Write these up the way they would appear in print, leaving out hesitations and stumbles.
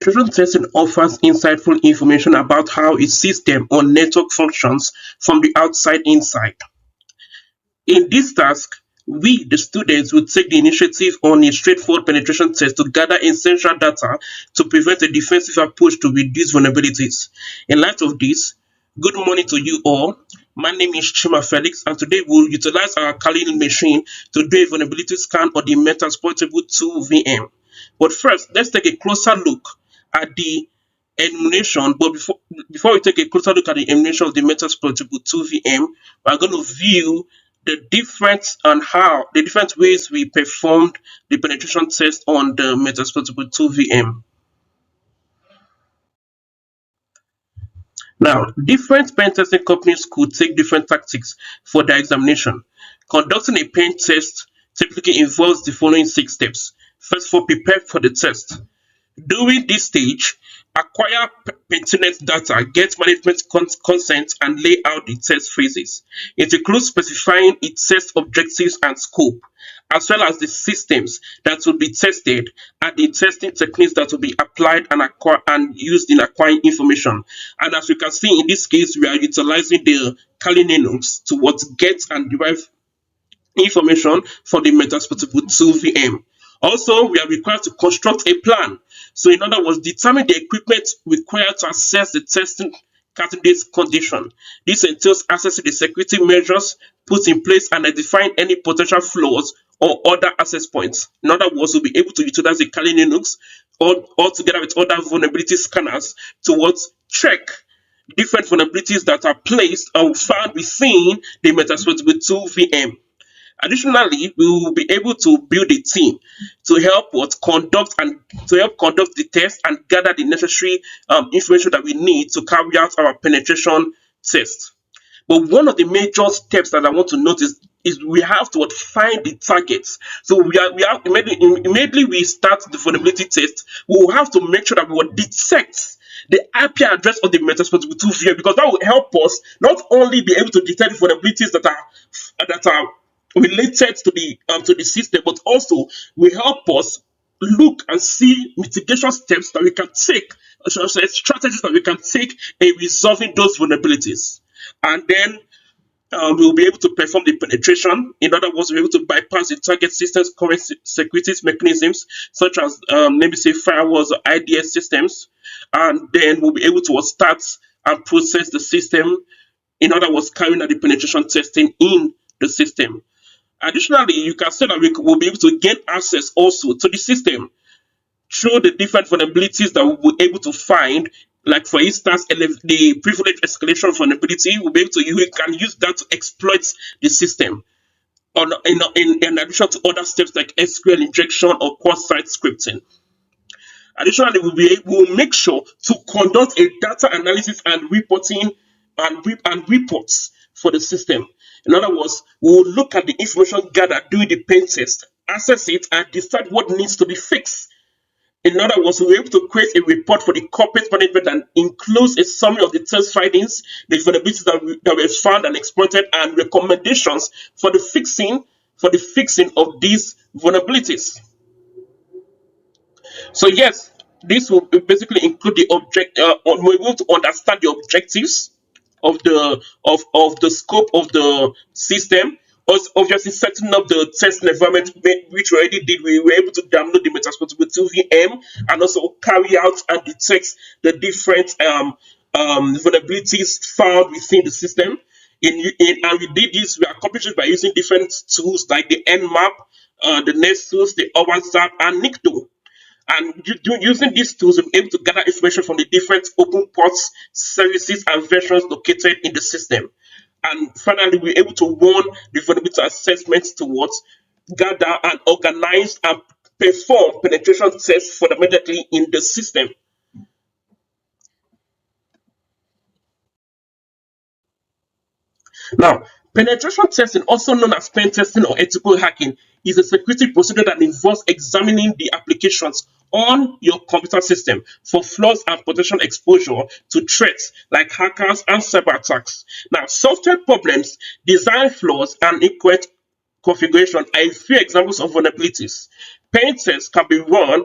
Penetration testing offers insightful information about how a system or network functions from the outside inside. In this task, we, the students, will take the initiative on a straightforward penetration test to gather essential data to prevent a defensive approach to reduce vulnerabilities. In light of this, good morning to you all. My name is Chima Felix, and today we'll utilize our Kali machine to do a vulnerability scan on the Metasploitable 2 VM. But first, let's take a closer look at the enumeration. But before we take a closer look at the enumeration of the Metasploitable 2 VM, we're going to view the different ways we performed the penetration test on the Metasploitable 2 VM. Now, different pen testing companies could take different tactics for their examination. Conducting a pen test typically involves the following 6 steps. First of all, prepare for the test. During this stage, acquire pertinent data, get management consent, and lay out the test phases. It includes specifying its test objectives and scope, as well as the systems that will be tested and the testing techniques that will be applied and used in acquiring information. And as you can see in this case, we are utilizing the Kali Linux to get and derive information from the Metasploitable 2 VM. Also, we are required to construct a plan. So, in other words, determine the equipment required to assess the testing candidate's condition. This entails assessing the security measures put in place and identifying any potential flaws or other access points. In other words, we'll be able to utilize the Kali Linux or together with other vulnerability scanners to check different vulnerabilities that are placed or found within the Metasploitable 2 VM. Additionally, we will be able to build a team to help conduct the test and gather the necessary information that we need to carry out our penetration test. But one of the major steps that I want to notice is we have to find the targets. So we have immediately we start the vulnerability test, we will have to make sure that we will detect the IP address of the Metasploitable 2 VM, because that will help us not only be able to detect vulnerabilities that are related to the system, but also will help us look and see mitigation steps that we can take, strategies that we can take in resolving those vulnerabilities. And then we'll be able to perform the penetration. In other words, we'll be able to bypass the target system's current security mechanisms, such as maybe say firewalls or IDS systems. And then we'll be able to start and process the system. In other words, carrying out the penetration testing in the system. Additionally, you can say that we will be able to gain access also to the system through the different vulnerabilities that we will be able to find. Like, for instance, the privilege escalation vulnerability, we can use that to exploit the system. In addition to other steps like SQL injection or cross-site scripting. Additionally, we'll make sure to conduct a data analysis and reporting and reports for the system. In other words, we will look at the information gathered during the pen test, assess it, and decide what needs to be fixed. In other words, we'll be able to create a report for the corporate management that includes a summary of the test findings, the vulnerabilities that were found and exploited, and recommendations for the fixing of these vulnerabilities. So yes, this will basically include the we're able to understand the objectives of the scope of the system. Also, obviously, setting up the test environment, which we already did. We were able to download the Metasploitable 2 VM and also carry out and detect the different vulnerabilities found within the system. And we did this. We accomplished it by using different tools like the Nmap, the Nessus, the OWASP, and Nikto. And using these tools, we're able to gather information from the different open ports, services, and versions located in the system. And finally, we're able to run the vulnerability assessments towards gather and organize and perform penetration tests fundamentally in the system. Now, penetration testing, also known as pen testing or ethical hacking, is a security procedure that involves examining the applications on your computer system for flaws and potential exposure to threats like hackers and cyber attacks. Now, software problems, design flaws, and incorrect configuration are a few examples of vulnerabilities. Pen tests can be run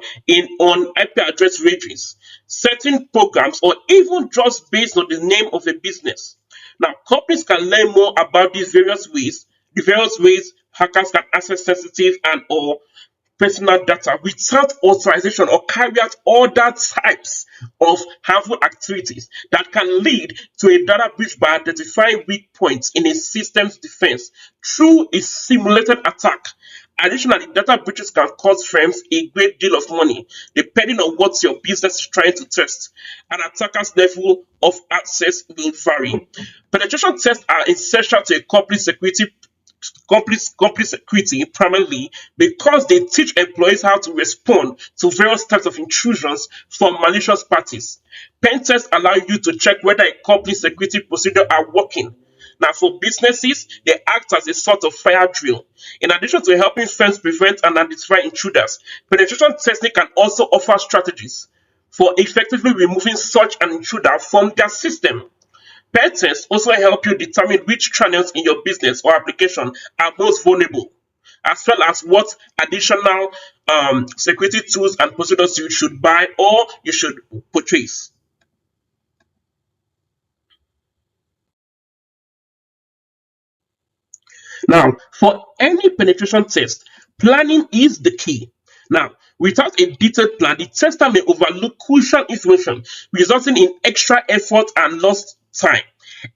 on IP address ranges. certain programs, or even just based on the name of a business. Now, companies can learn more about the various ways hackers can access sensitive and or personal data without authorization or carry out other types of harmful activities that can lead to a data breach by identifying weak points in a system's defense through a simulated attack. Additionally, data breaches can cost firms a great deal of money depending on what your business is trying to test. An attacker's level of access will vary. Penetration tests are essential to a company's security primarily because they teach employees how to respond to various types of intrusions from malicious parties. Pen tests allow you to check whether a company's security procedures are working. Now, for businesses, they act as a sort of fire drill. In addition to helping firms prevent and identify intruders, penetration testing can also offer strategies for effectively removing such an intruder from their system. Pen tests also help you determine which channels in your business or application are most vulnerable, as well as what additional security tools and procedures you should buy or you should purchase. Now, for any penetration test, planning is the key. Now, without a detailed plan, the tester may overlook crucial information, resulting in extra effort and lost time.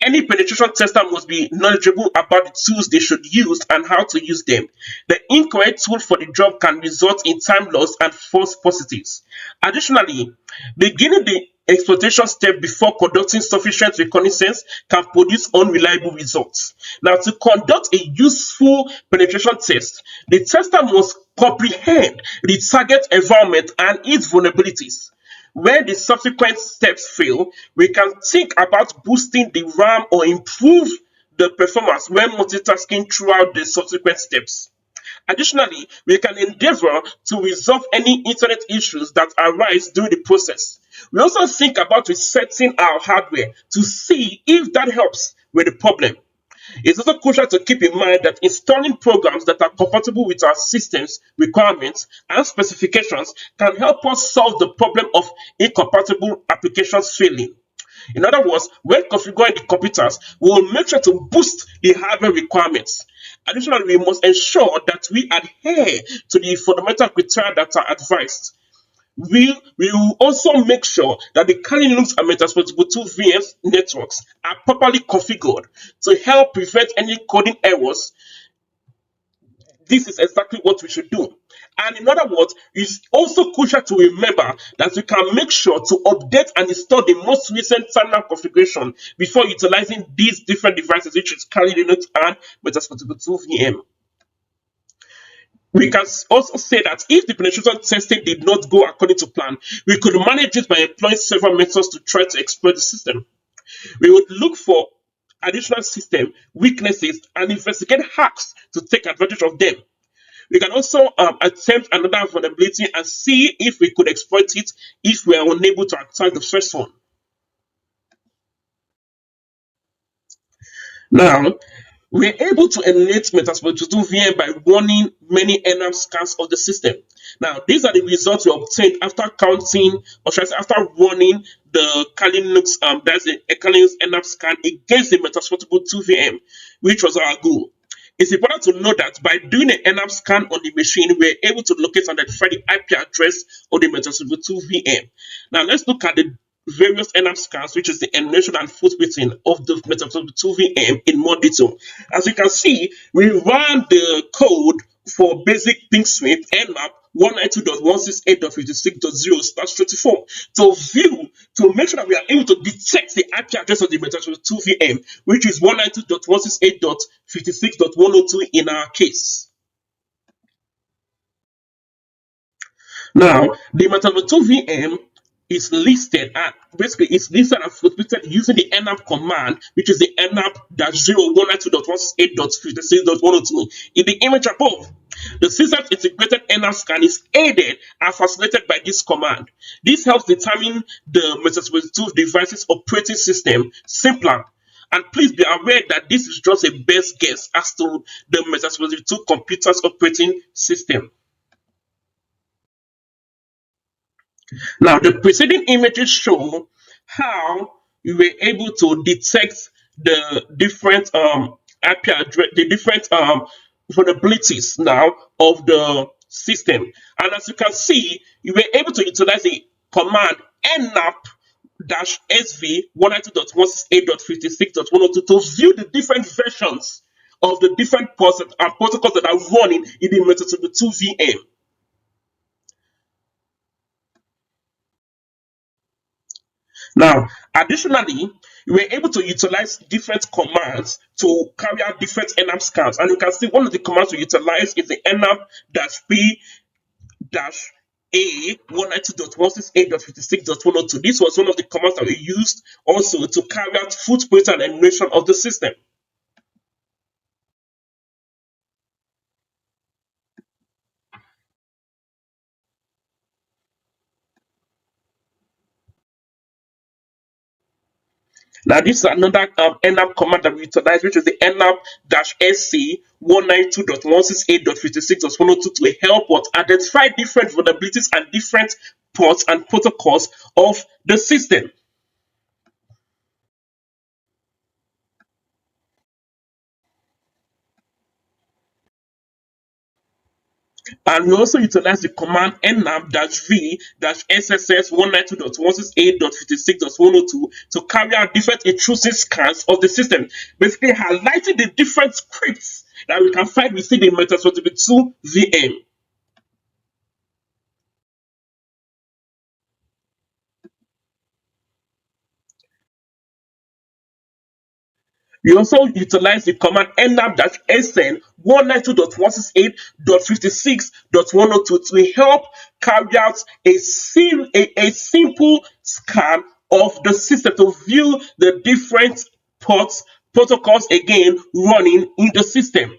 Any penetration tester must be knowledgeable about the tools they should use and how to use them. The incorrect tool for the job can result in time loss and false positives. Additionally, beginning the exploitation step before conducting sufficient reconnaissance can produce unreliable results. Now, to conduct a useful penetration test, the tester must comprehend the target environment and its vulnerabilities. Where the subsequent steps fail, we can think about boosting the RAM or improve the performance when multitasking throughout the subsequent steps. Additionally, we can endeavor to resolve any internet issues that arise during the process. We also think about resetting our hardware to see if that helps with the problem. It's also crucial to keep in mind that installing programs that are compatible with our system's requirements and specifications can help us solve the problem of incompatible applications failing. In other words, when configuring the computers, we will make sure to boost the hardware requirements. Additionally, we must ensure that we adhere to the fundamental criteria that are advised. We will also make sure that the Kali Linux and Metasploitable 2 VMs networks are properly configured to help prevent any coding errors. This is exactly what we should do. And in other words, it's also crucial to remember that we can make sure to update and install the most recent terminal configuration before utilizing these different devices, which is Kali Linux and Metasploitable 2 VM. We can also say that if the penetration testing did not go according to plan, we could manage it by employing several methods to try to exploit the system. We would look for additional system weaknesses and investigate hacks to take advantage of them. We can also attempt another vulnerability and see if we could exploit it if we are unable to attack the first one. Now, we're able to eliminate Metasploit2 VM by running many nmap scans of the system. Now, these are the results we obtained after counting, or should I say, after running the Kali Linux, that's the Kali Linux nmap scan against the Metasploitable 2 VM, which was our goal. It's important to know that by doing an nmap scan on the machine, we're able to locate and identify the IP address of the Metasploit2 VM. Now, let's look at the various nmap scans, which is the emulation and footprinting of the Metasploit2 VM in more detail. As you can see, we ran the code for basic ping sweep nmap 192.168.56.0/34 to make sure that we are able to detect the IP address of the Metasploit2 VM, which is 192.168.56.102 in our case. Now, the Metasploit2 VM is listed and basically it's listed and footprinted using the nmap command, which is the nmap-0 192.168.56.102 in the image above. The system's integrated nmap scan is aided and facilitated by this command. This helps determine the Metasploit2 device's operating system simpler. And please be aware that this is just a best guess as to the Metasploit2 computer's operating system. Now, the preceding images show how we were able to detect the different IP address, the different vulnerabilities now of the system. And as you can see, we were able to utilize the command nap sv 192.168.56.102 to view the different versions of the different ports and protocols that are running in the MetaTrader 2 VM. Now, additionally, we were able to utilize different commands to carry out different nap scans. And you can see one of the commands we utilize is the nap-p a 192.168.56.102. This was one of the commands that we used also to carry out footprint and enumeration of the system. Now, this is another nap command that we utilize, which is the nap-sc 192.168.56.102 to help us identify different vulnerabilities and different ports and protocols of the system. And we also utilize the command nap-v-sss 192.168.56.102 to carry out different intrusive scans of the system, basically highlighting the different scripts that we can find within the MetaTrader 2 VM. We also utilize the command nap-sn 192.168.56.102 to help carry out a simple scan of the system to view the different ports protocols again running in the system.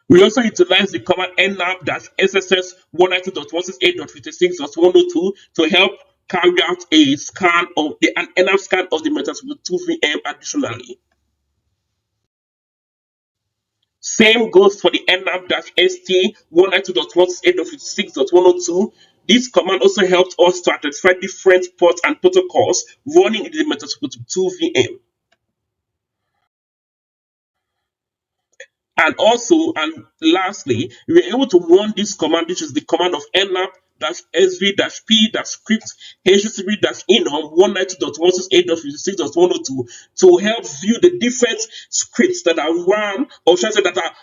We also utilize the command nap-sss 192.168.56.102 to help carry out a scan of an nap scan of the MetaTrader 2 VM additionally. Same goes for the nap-st 192.168.56.102. This command also helps us to identify different ports and protocols running in the MetaTrader 2 VM. And also, and lastly, we were able to run this command, which is the command of nap-sv-p-script http-enum 192.168.56.102 to help view the different scripts that are run, or should I say that are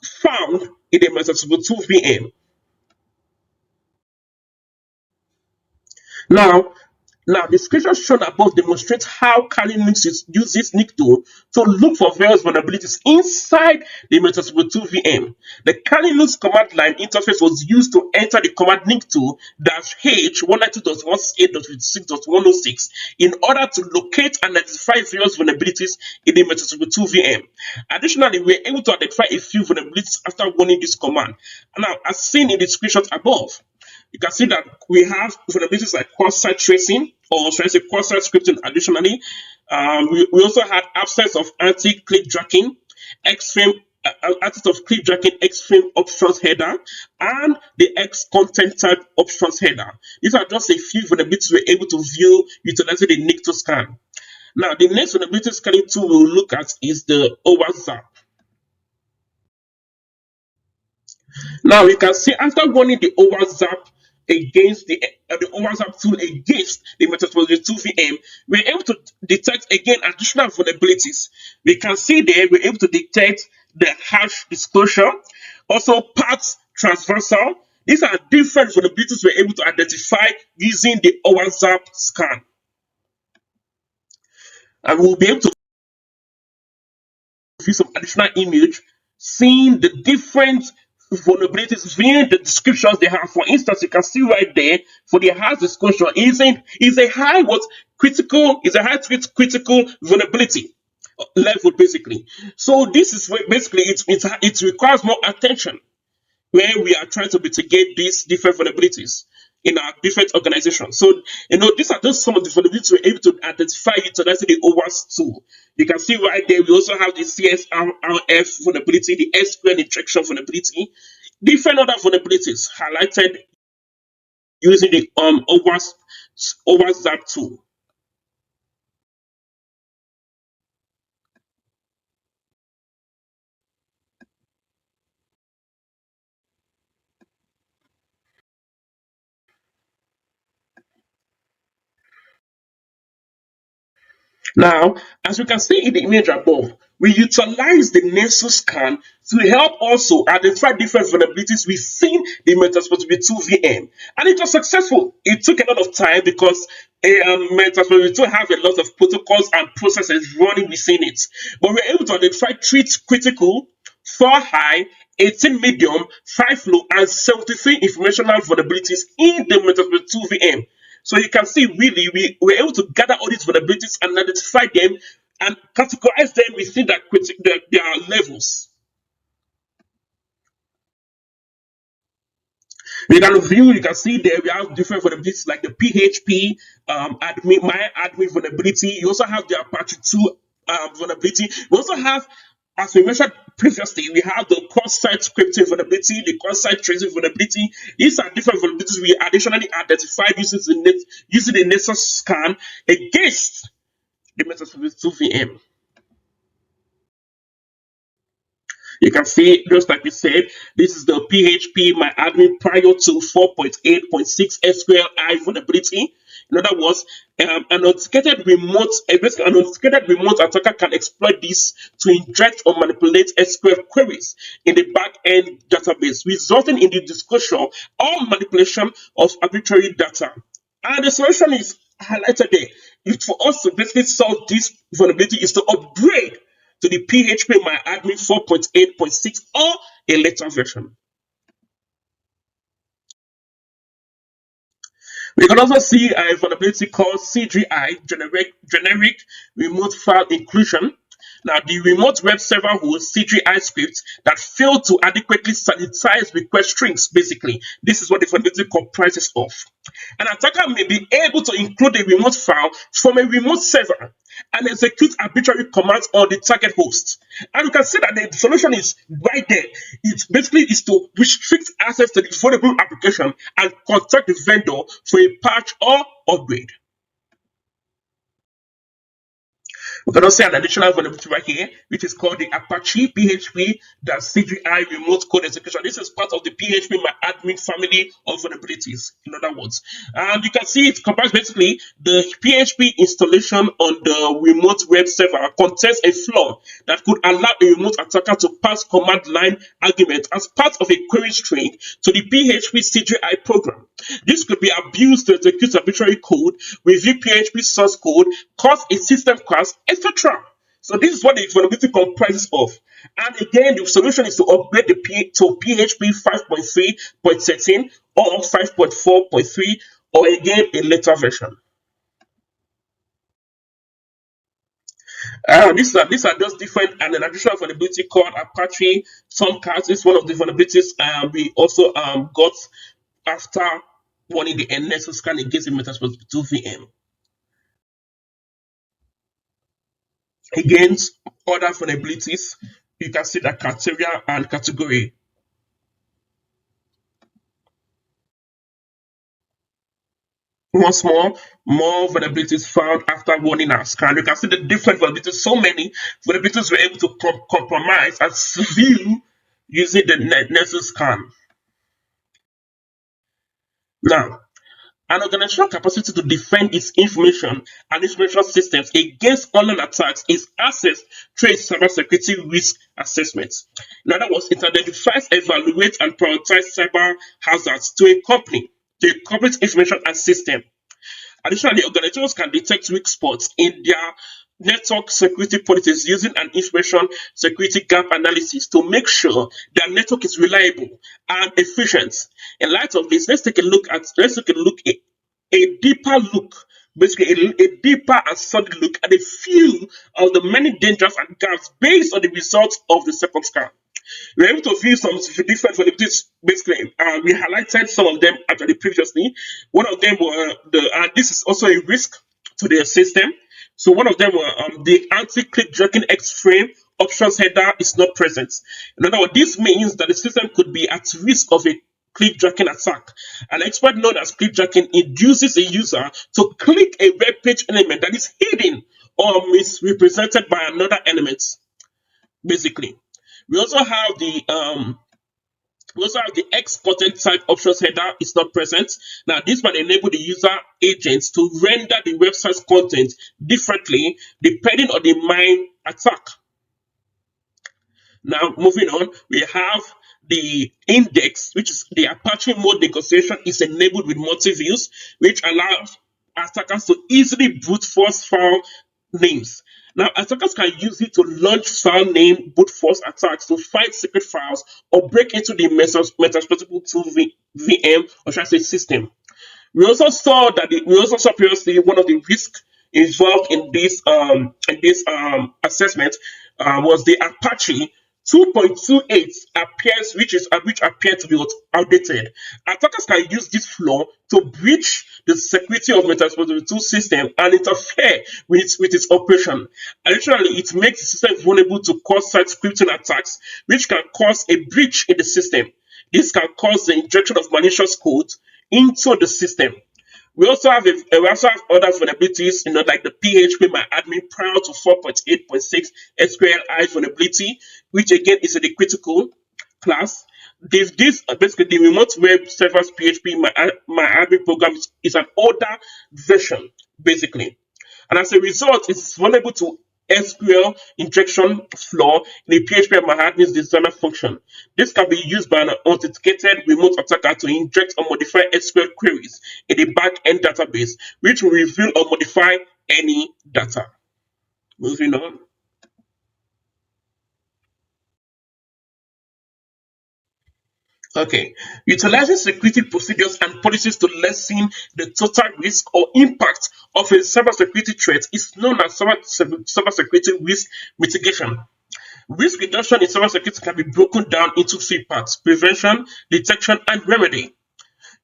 found in the MetaTrader 2 VM. Now, the screenshot shown above demonstrates how Kali Linux uses Nikto to look for various vulnerabilities inside the MetaTrader 2 VM. The Kali Linux command line interface was used to enter the command Nikto-h 192.168.56.106 in order to locate and identify various vulnerabilities in the MetaTrader 2 VM. Additionally, we were able to identify a few vulnerabilities after running this command. Now, as seen in the screenshot above, you can see that we have vulnerabilities like cross-site tracing, or should I say cross-site scripting additionally. We also had absence of anti-click tracking, X-frame, absence of click tracking, X-frame options header, and the X content type options header. These are just a few vulnerabilities we're able to view utilizing the Nikto scan. Now, the next vulnerability scanning tool we'll look at is the OWASP. Now you can see after running the OWASP against the OWASP tool against the MetaTrader 2 VM, we're able to detect again additional vulnerabilities. We can see there we're able to detect the hash disclosure, also path transversal. These are different vulnerabilities we're able to identify using the OWASP scan. And we'll be able to view some additional image, seeing the different vulnerabilities via the descriptions they have. For instance, you can see right there for the hash disclosure is a high what critical is a high critical vulnerability level basically. So this is where basically it requires more attention where we are trying to mitigate these different vulnerabilities in our different organizations. So, these are just some of the vulnerabilities we're able to identify utilizing the OWASP tool. You can see right there, we also have the CSRF vulnerability, the SQL injection vulnerability. Different other vulnerabilities highlighted using the OWASP tool. Now, as we can see in the image above, we utilize the Nexus scan to help also identify different vulnerabilities within the Metasploit V2 VM. And it was successful. It took a lot of time because Metasploit V2 have a lot of protocols and processes running within it. But we're able to identify 3 critical, 4 high, 18 medium, 5 low, and 73 informational vulnerabilities in the Metasploit 2 VM. So you can see really we were able to gather all these vulnerabilities and identify them and categorize them within their levels. We can view, you can see there we have different vulnerabilities like the PHP, my admin vulnerability. You also have the Apache 2 vulnerability. We also have, as we mentioned previously, we have the cross-site scripting vulnerability, the cross-site tracing vulnerability. These are different vulnerabilities we additionally identified using the Nexus scan against the Metasploit 2 VM. You can see, just like we said, this is the PHP my admin prior to 4.8.6 SQLi vulnerability. In other words, an basically an authenticated remote attacker can exploit this to inject or manipulate SQL queries in the back-end database, resulting in the disclosure or manipulation of arbitrary data. And the solution is highlighted there. For us to basically solve this vulnerability is to upgrade to the PHP My Admin 4.8.6 or a later version. We can also see a vulnerability called CGI, generic remote file inclusion. Now, the remote web server hosts CGI scripts that fail to adequately sanitize request strings, basically. This is what the vulnerability comprises of. An attacker may be able to include a remote file from a remote server and execute arbitrary commands on the target host. And you can see that the solution is right there. It basically is to restrict access to the vulnerable application and contact the vendor for a patch or upgrade. We can also see an additional vulnerability right here, which is called the Apache PHP CGI remote code execution. This is part of the PHP my admin family of vulnerabilities, in other words. And you can see it compares basically the PHP installation on the remote web server contains a flaw that could allow a remote attacker to pass command line argument as part of a query string to the PHP CGI program. This could be abused to execute arbitrary code, review PHP source code, cause a system crash, etc. So this is what the vulnerability comprises of. And again, the solution is to upgrade to PHP 5.3.13 or 5.4.3 or again a later version. These are just different, and an additional vulnerability called Apache Tomcat is one of the vulnerabilities we also got after running the Nexus scan against the Metasploit 2 VM. Against other vulnerabilities, you can see that criteria and category. Once more vulnerabilities found after running our scan. You can see the different vulnerabilities. So many vulnerabilities were able to compromise and view using the Nexus scan. Now, an organizational capacity to defend its information and information systems against online attacks is assessed through a cybersecurity risk assessment. In other words, it identifies, evaluates, and prioritizes cyber hazards to a corporate information and system. Additionally, organizations can detect weak spots in their network security policies using an information security gap analysis to make sure their network is reliable and efficient. In light of this, let's take a look a deeper look, basically a deeper and solid look at a few of the many dangers and gaps based on the results of the second scan. We were able to view some different vulnerabilities. Basically, we highlighted some of them actually previously. One of them were and this is also a risk to their system. So one of them were the anti-click jacking X frame options header is not present. In other words, this means that the system could be at risk of a clickjacking attack. An exploit known as clickjacking induces a user to click a web page element that is hidden or misrepresented by another element. Basically, we also have the X content type options header is not present. Now, this one enable the user agents to render the website's content differently depending on the MIME attack. Now, moving on, we have the index, which is the Apache mode negotiation is enabled with multi-views, which allows attackers to easily brute force file names. Now, attackers can use it to launch file name brute force attacks to find secret files or break into the Metasploitable 2 VM, or should I say system. We also saw previously one of the risks involved in this assessment was the Apache 2.28 which appeared to be outdated. Attackers can use this flaw to breach the security of Metasploit 2 system and interfere with its operation. Additionally, it makes the system vulnerable to cross-site scripting attacks, which can cause a breach in the system. This can cause the injection of malicious code into the system. We also have other vulnerabilities, like the PHP My Admin prior to 4.8.6 SQLi vulnerability, which again is in the critical class. This basically the remote web servers PHP My Admin program is an older version, basically, and as a result, it's vulnerable to SQL injection flaw in the PHP MyAdmin's designer function. This can be used by an authenticated remote attacker to inject or modify SQL queries in the back-end database, which will reveal or modify any data. Moving on. Okay, utilizing security procedures and policies to lessen the total risk or impact of a cybersecurity threat is known as cybersecurity risk mitigation. Risk reduction in cybersecurity can be broken down into three parts: prevention, detection, and remedy.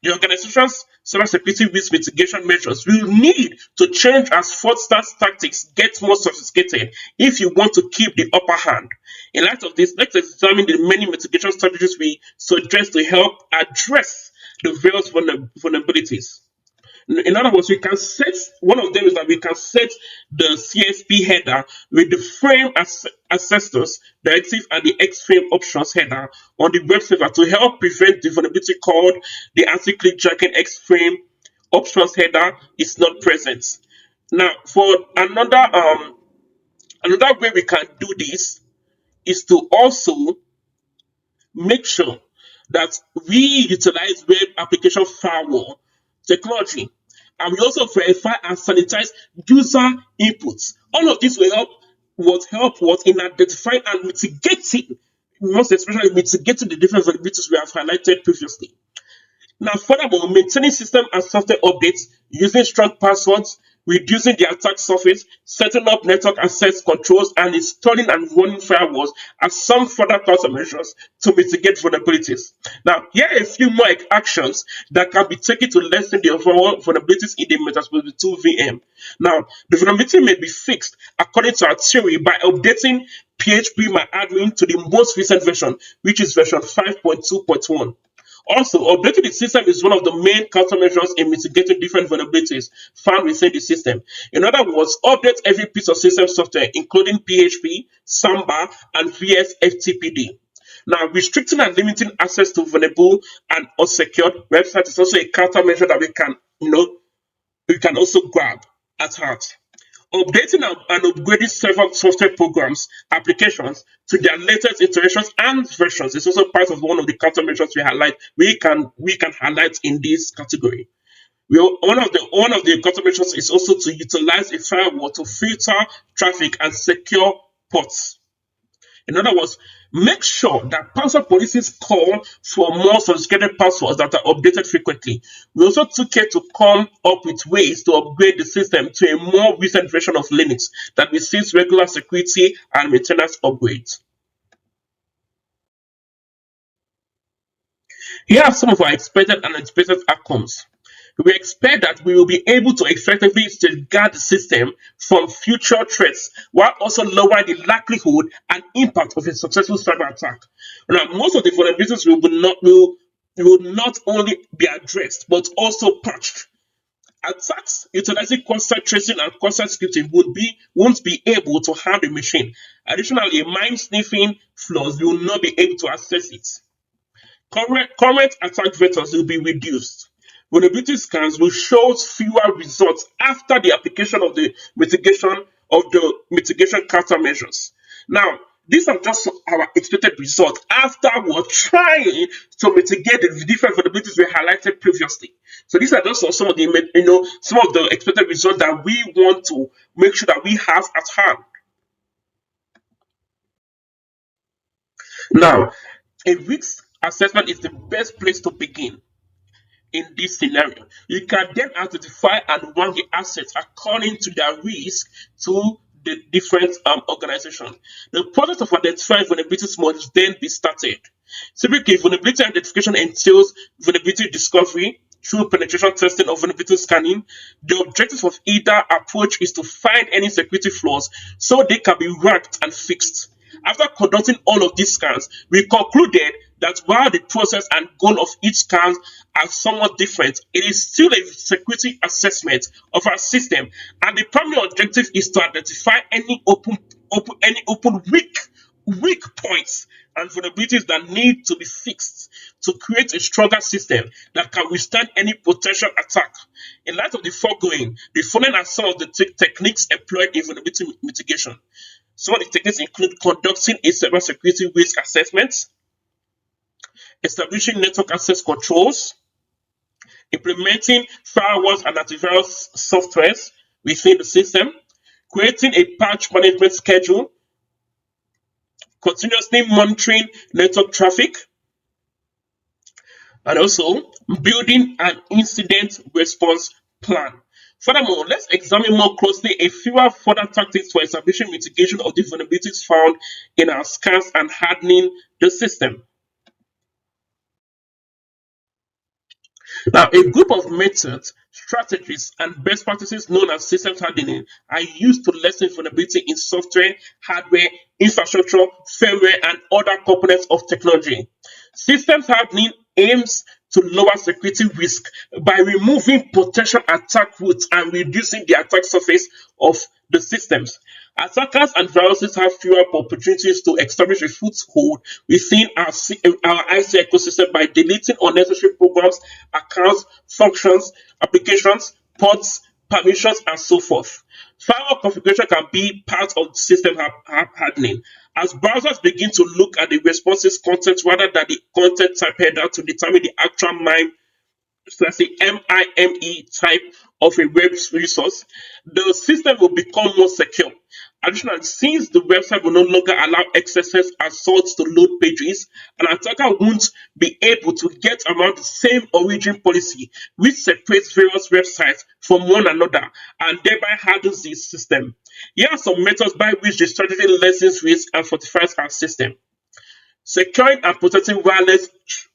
The organization's cybersecurity risk mitigation measures will need to change as fraudsters' tactics get more sophisticated if you want to keep the upper hand. In light of this, let's examine the many mitigation strategies we suggest to help address the various vulnerabilities. In other words, we can set one of them is that we can set the CSP header with the frame ancestors directive and the X-frame options header on the web server to help prevent the vulnerability called the anti-clickjacking X-frame options header is not present. Now, for another way we can do this is to also make sure that we utilize web application firewall technology, and we also verify and sanitize user inputs. All of this will help in identifying and mitigating, most especially mitigating the different vulnerabilities we have highlighted previously. Now, furthermore, maintaining system and software updates using strong passwords, reducing the attack surface, setting up network access controls, and installing and running firewalls are some further countermeasures to mitigate vulnerabilities. Now, here are a few more actions that can be taken to lessen the overall vulnerabilities in the Metasploit 2 VM. Now, the vulnerability may be fixed according to our theory by updating PHP MyAdmin to the most recent version, which is version 5.2.1. Also, updating the system is one of the main countermeasures in mitigating different vulnerabilities found within the system. In other words, update every piece of system software, including PHP, Samba, and VS FTPD. Now, restricting and limiting access to vulnerable and unsecured websites is also a countermeasure that we can also grab at heart. Updating and upgrading several software programs, applications to their latest iterations and versions is also part of one of the countermeasures we can highlight in this category. One of the countermeasures is also to utilize a firewall to filter traffic and secure ports. In other words, make sure that password policies call for more sophisticated passwords that are updated frequently. We also took care to come up with ways to upgrade the system to a more recent version of Linux that receives regular security and maintenance upgrades. Here are some of our expected and unexpected outcomes. We expect that we will be able to effectively safeguard the system from future threats while also lowering the likelihood and impact of a successful cyber attack. Now, most of the vulnerabilities will not only be addressed but also patched. Attacks utilizing constant tracing and constant scripting won't be able to harm the machine. Additionally, mind sniffing flaws will not be able to access it. Current attack vectors will be reduced. Vulnerability scans will show fewer results after the application of the mitigation countermeasures. Now, these are just our expected results after we're trying to mitigate the different vulnerabilities we highlighted previously. So these are just some of the some of the expected results that we want to make sure that we have at hand. Now, a risk assessment is the best place to begin in this scenario. You can then identify and rank the assets according to their risk to the different organizations. The process of identifying vulnerabilities must then be started. Typically, vulnerability identification entails vulnerability discovery through penetration testing or vulnerability scanning. The objective of either approach is to find any security flaws so they can be ranked and fixed. After conducting all of these scans, we concluded that while the process and goal of each scan are somewhat different, it is still a security assessment of our system, and the primary objective is to identify any open weak points and vulnerabilities that need to be fixed to create a stronger system that can withstand any potential attack. In light of the foregoing, the following are some of the techniques employed in vulnerability mitigation. Some of the techniques include conducting a cybersecurity risk assessment, establishing network access controls, implementing firewalls and antivirus softwares within the system, creating a patch management schedule, continuously monitoring network traffic, and also building an incident response plan. Furthermore, let's examine more closely a few further tactics for establishing mitigation of the vulnerabilities found in our scans and hardening the system. Now, a group of methods, strategies, and best practices known as systems hardening are used to lessen vulnerability in software, hardware, infrastructure, firmware, and other components of technology. Systems hardening aims to lower security risk by removing potential attack routes and reducing the attack surface of the systems. Attackers and viruses have fewer opportunities to establish a foothold within our IC ecosystem by deleting unnecessary programs, accounts, functions, applications, ports, permissions, and so forth. Firewall configuration can be part of system hardening. As browsers begin to look at the responses content rather than the content type header to determine the actual MIME type of a web resource, the system will become more secure. Additionally, since the website will no longer allow XSS assaults to load pages, an attacker won't be able to get around the same origin policy, which separates various websites from one another and thereby hardens the system. Here are some methods by which the strategy lessens risk and fortifies our system. Securing and protecting wireless,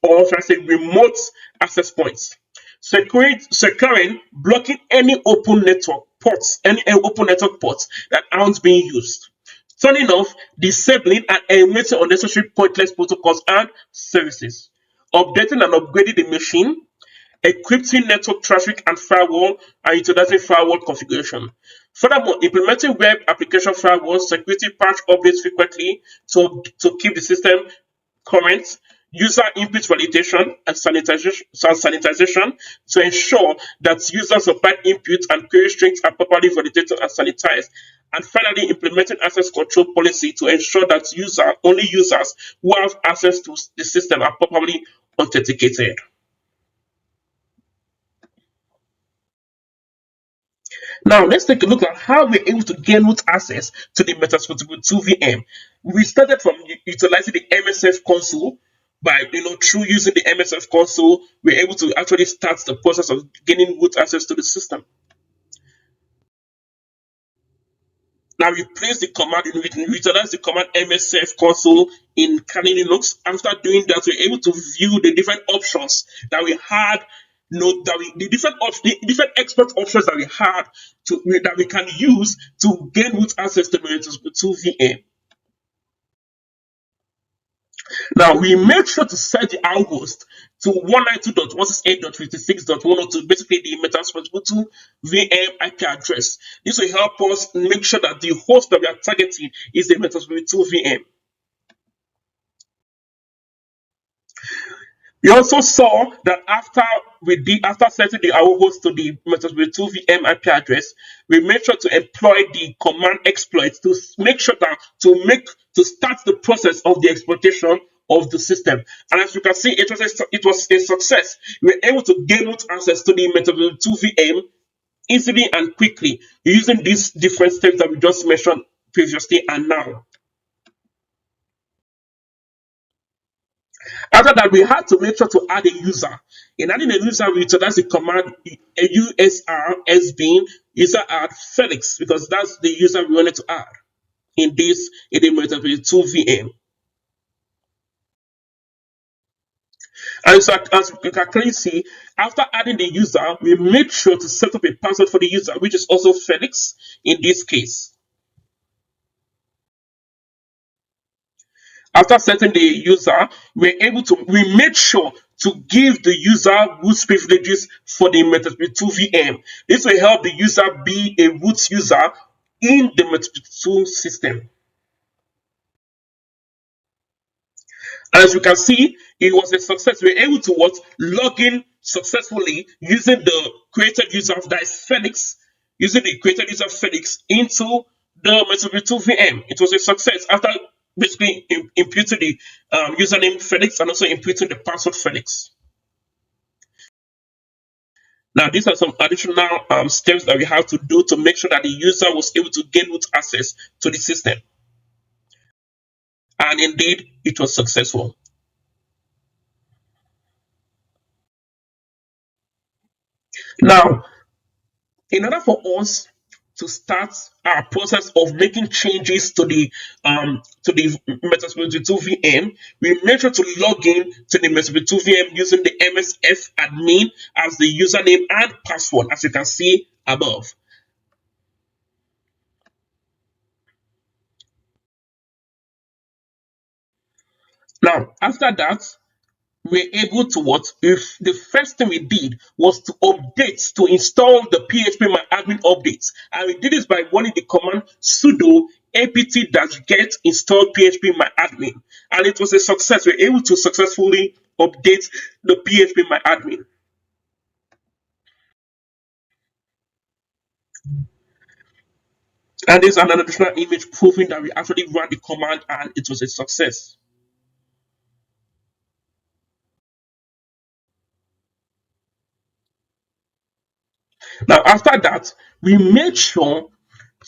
or should I say remote access points. Securing, blocking any open network ports that aren't being used. Turning off, disabling, and eliminating unnecessary pointless protocols and services. Updating and upgrading the machine. Encrypting network traffic and firewall, and utilizing firewall configuration. Furthermore, implementing web application firewalls, security patch updates frequently to keep the system current, user input validation and sanitization to ensure that user supplied inputs and query strings are properly validated and sanitized. And finally, implementing access control policy to ensure that only users who have access to the system are properly authenticated. Now, let's take a look at how we're able to gain root access to the Metasploitable 2 VM. We started from utilizing the MSF console. By through using the MSF console, we're able to actually start the process of gaining root access to the system. Now we place the command, we utilize the command MSF console in Kali Linux. After doing that, we're able to view the different options that we had know that the different export options that we had that we can use to gain root access to MetaSploit 2 VM. Now we make sure to set the out host to 192.168.56.102, basically the Metasploit 2 VM IP address. This will help us make sure that the host that we are targeting is the Metasploit 2 VM. We also saw that after setting the our host to the Metasploit 2 VM IP address, we made sure to employ the command exploit to make sure that to start the process of the exploitation of the system. And as you can see, it was a success. We were able to gain root access to the Metasploit 2 VM easily and quickly using these different steps that we just mentioned previously and now. After that, we had to make sure to add a user. In adding a user, we utilize the command usr user add Felix, because that's the user we wanted to add in the Metasploit 2 VM. And so, as you can clearly see, after adding the user, we made sure to set up a password for the user, which is also Felix in this case. After setting the user, we made sure to give the user root privileges for the Metasploit 2 VM. This will help the user be a root user in the Metasploit 2 system. As you can see, it was a success. We were able to log in successfully using the created user, that is Felix, using the created user Felix into the Metasploit 2 VM. It was a success after basically imputing the username Felix and also imputing the password Felix. Now, these are some additional steps that we have to do to make sure that the user was able to gain root access to the system. And indeed, it was successful. Now, in order for us to start our process of making changes to the Metasploit 2 VM, we make sure to log in to the Metasploit 2 VM using the MSF admin as the username and password, as you can see above. Now, after that, we're able to if the first thing we did was to install the php-myadmin updates, and we did this by running the command sudo apt-get install php-myadmin, and it was a success. We're able to successfully update the php-myadmin. And there's an additional image proving that we actually ran the command and it was a success. Now, after that, we made sure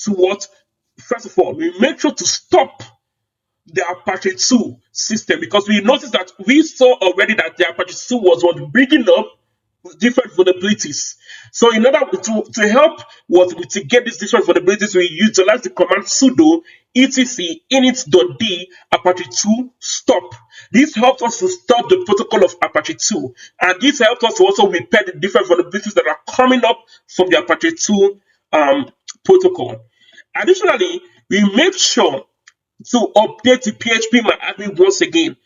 to first of all, we made sure to stop the Apache 2 system, because we noticed that we saw already that the Apache 2 was bringing up different vulnerabilities. So in order to help mitigate these different vulnerabilities, we utilize the command sudo etc init.d Apache 2 stop. This helps us to stop the protocol of Apache 2, and this helps us to also repair the different vulnerabilities that are coming up from the Apache 2 protocol. Additionally, we make sure to update the php-myadmin once again.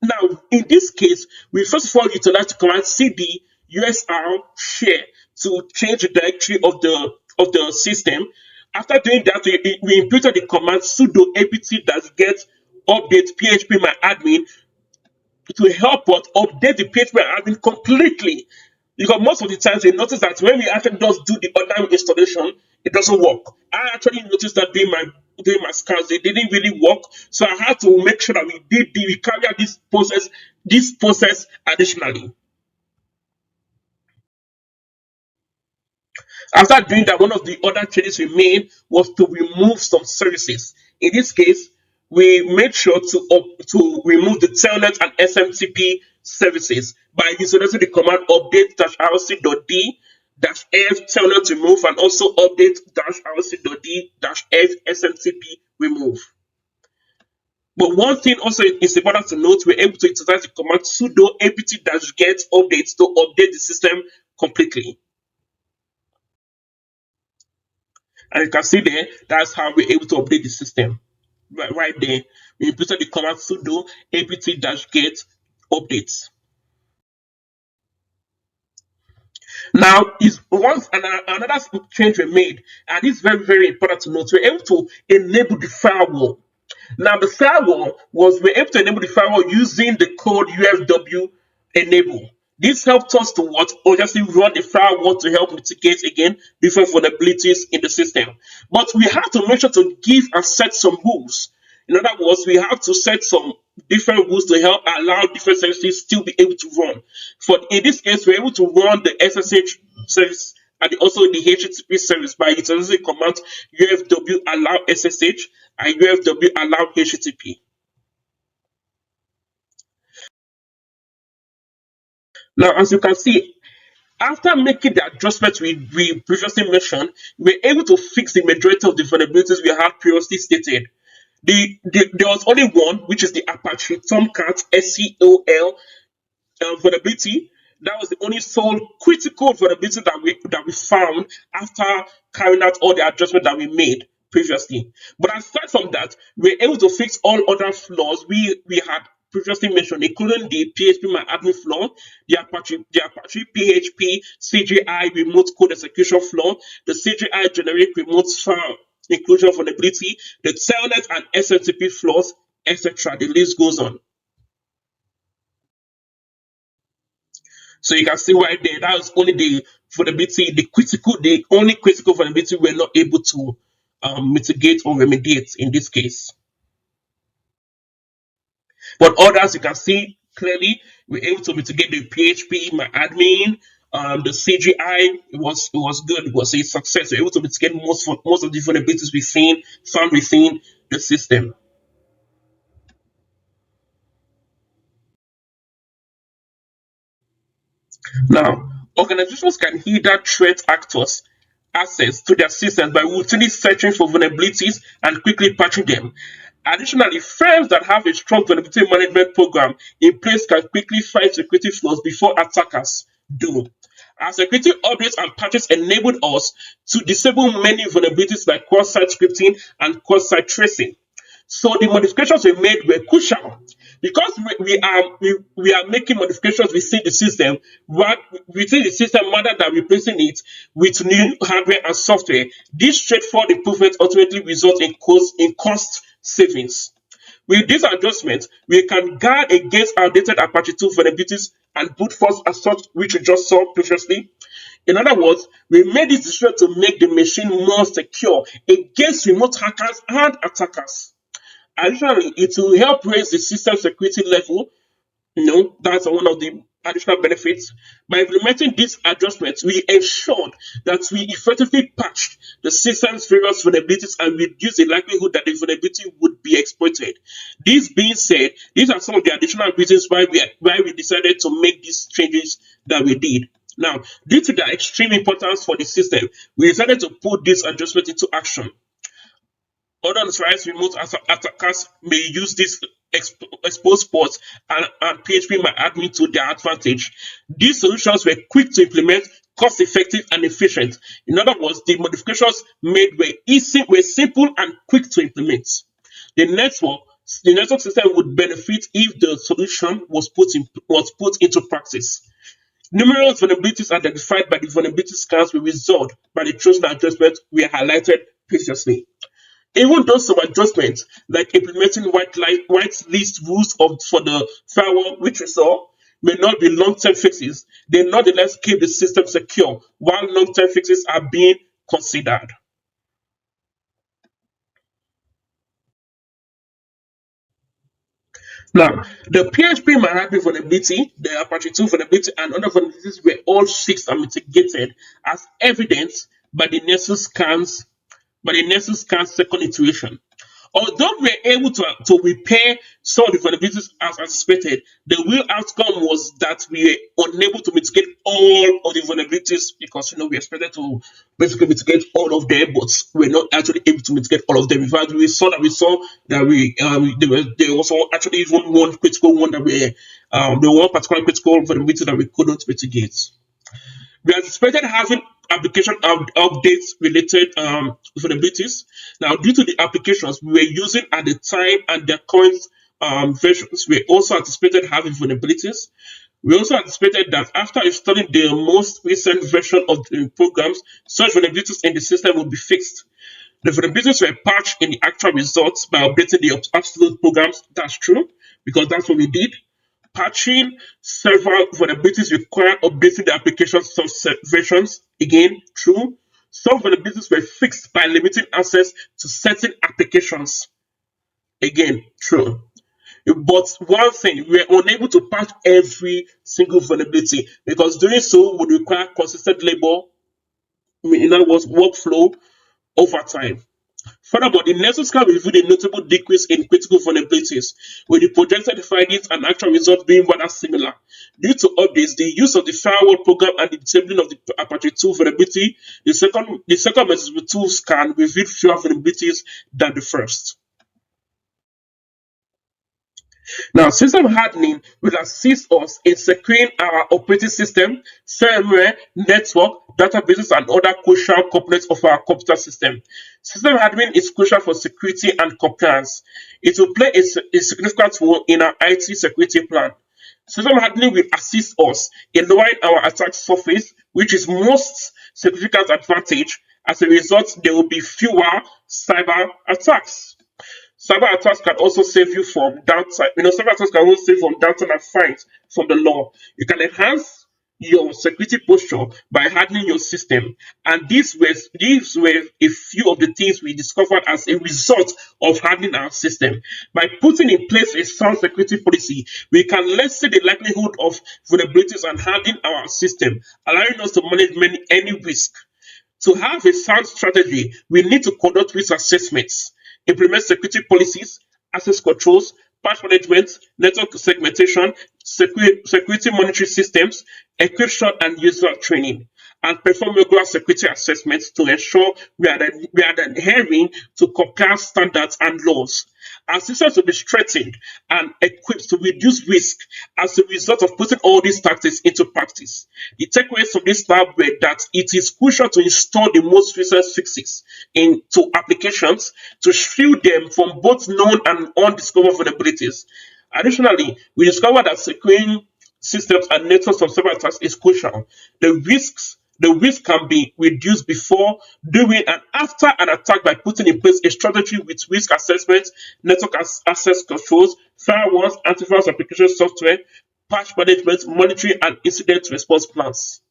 Now, in this case, we first of all utilize the command cd usr share to change the directory of the system. After doing that, we inputted the command sudo apt-get update php-myadmin to help us update the php-myadmin completely. Because most of the times we notice that when we actually just do the ordinary installation, it doesn't work. I actually noticed that during my scans, they didn't really work. So I had to make sure that we carry out this process additionally. After doing that, one of the other changes we made was to remove some services. In this case, we made sure to remove the telnet and SMTP services by using the command update-rc.d -f telnet remove, and also update-rc.d -f SMTP remove. But one thing also is important to note, we're able to utilize the command sudo apt-get updates to update the system completely. And you can see there, that's how we're able to update the system. Right there, we inputted the command sudo apt-get updates. Now, is once another change we made, and it's very, very important to note, we're able to enable the firewall. Now, the firewall was we're able to enable the firewall using the code UFW enable. This helped us to what obviously run the firewall to help mitigate again different vulnerabilities in the system. But we have to make sure to give and set some rules. In other words, we have to set some different rules to help allow different services still be able to run. For in this case, we're able to run the SSH service and also the HTTP service by utilizing the command UFW allow SSH and UFW allow HTTP. Now, as you can see, after making the adjustments we previously mentioned, we were able to fix the majority of the vulnerabilities we had previously stated. There was only one, which is the Apache Tomcat SCOL vulnerability. That was the only sole critical vulnerability that we found after carrying out all the adjustments that we made previously. But aside from that, we were able to fix all other flaws we had previously mentioned, including the PHP flaw, the Apache PHP CGI remote code execution flaw, the CGI generic remote file inclusion vulnerability, the telnet and SMTP flaws, etc. The list goes on. So you can see right there, that was only the vulnerability, the only critical vulnerability we're not able to mitigate or remediate in this case. But others, you can see clearly, we're able to mitigate the PHP, my admin, the CGI. It was good. It was a success. We're able to mitigate most of the vulnerabilities found within the system. Now, organizations can hinder threat actors access to their systems by routinely searching for vulnerabilities and quickly patching them. Additionally, firms that have a strong vulnerability management program in place can quickly find security flaws before attackers do. Our security updates and patches enabled us to disable many vulnerabilities like cross-site scripting and cross-site tracing. So the modifications we made were crucial because we are making modifications within the system, rather than replacing it with new hardware and software. These straightforward improvements ultimately result in cost savings. With these adjustments, we can guard against outdated Apache 2 vulnerabilities and brute force assault, which we just saw previously. In other words, we made this decision to make the machine more secure against remote hackers and attackers. Additionally, it will help raise the system security level. That's one of the additional benefits. By implementing these adjustments, we ensured that we effectively patched the system's various vulnerabilities and reduced the likelihood that the vulnerability would be exploited. This being said, these are some of the additional reasons why we decided to make these changes that we did. Now, due to their extreme importance for the system, we decided to put these adjustments into action. Unauthorized remote attackers may use these exposed ports and PHP-MyAdmin to their advantage. These solutions were quick to implement, cost-effective, and efficient. In other words, the modifications made were simple and quick to implement. The network the network system would benefit if the solution was put into practice. Numerous vulnerabilities identified by the vulnerability scans were resolved by the chosen adjustments we highlighted previously. Even though some adjustments, like implementing whitelist rules for the firewall, which we saw, may not be long-term fixes, they nonetheless keep the system secure while long-term fixes are being considered. Now, the PHP Marathi vulnerability, the Apache 2 vulnerability, and other vulnerabilities were all fixed and mitigated as evidenced by the Nessus scans second iteration. Although we were able to repair some of the vulnerabilities as anticipated, the real outcome was that we were unable to mitigate all of the vulnerabilities because we expected to basically mitigate all of them, but we're not actually able to mitigate all of them. In fact, we saw that there was actually even one critical one that the one particular critical vulnerability that we couldn't mitigate. We anticipated having application updates related vulnerabilities. Now, due to the applications we were using at the time and their current versions, we also anticipated having vulnerabilities. We also anticipated that after installing the most recent version of the programs, such vulnerabilities in the system would be fixed. The vulnerabilities were patched in the actual results by updating the absolute programs. That's true, because that's what we did. Patching several vulnerabilities require updating the application subset versions. Again, true. Some vulnerabilities were fixed by limiting access to certain applications. Again, true. But one thing, we were unable to patch every single vulnerability because doing so would require consistent labor, in other words, workflow over time. Furthermore, the Nexus scan revealed a notable decrease in critical vulnerabilities, with the projected findings and actual results being rather similar. Due to updates, the use of the firewall program and the disabling of the Apache 2 vulnerability, the second Metasploit 2 scan revealed fewer vulnerabilities than the first. Now, system hardening will assist us in securing our operating system, firmware, network, databases, and other crucial components of our computer system. System hardening is crucial for security and compliance. It will play a significant role in our IT security plan. System hardening will assist us in lowering our attack surface, which is most significant advantage. As a result, there will be fewer cyber attacks. Cyber attacks can also save you from downside. Cyber attacks can also save from downside and fines from the law. You can enhance your security posture by hardening your system. And these were a few of the things we discovered as a result of hardening our system. By putting in place a sound security policy, we can lessen the likelihood of vulnerabilities and hardening our system, allowing us to manage any risk. To have a sound strategy, we need to conduct risk assessments, implement security policies, access controls, patch management, network segmentation, security monitoring systems, encryption and user training, and perform regular security assessments to ensure we are adhering to compliance standards and laws. Our systems will be strengthened and equipped to reduce risk as a result of putting all these tactics into practice. The takeaways from this lab were that it is crucial to install the most recent fixes into applications to shield them from both known and undiscovered vulnerabilities. Additionally, we discovered that securing systems and networks from cyber attacks is crucial. The risk can be reduced before, during, and after an attack by putting in place a strategy with risk assessment, network access controls, firewalls, antivirus application software, patch management, monitoring, and incident response plans.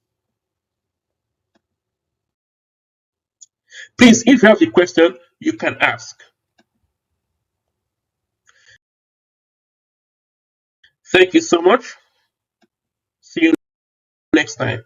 Please, if you have a question, you can ask. Thank you so much. See you next time.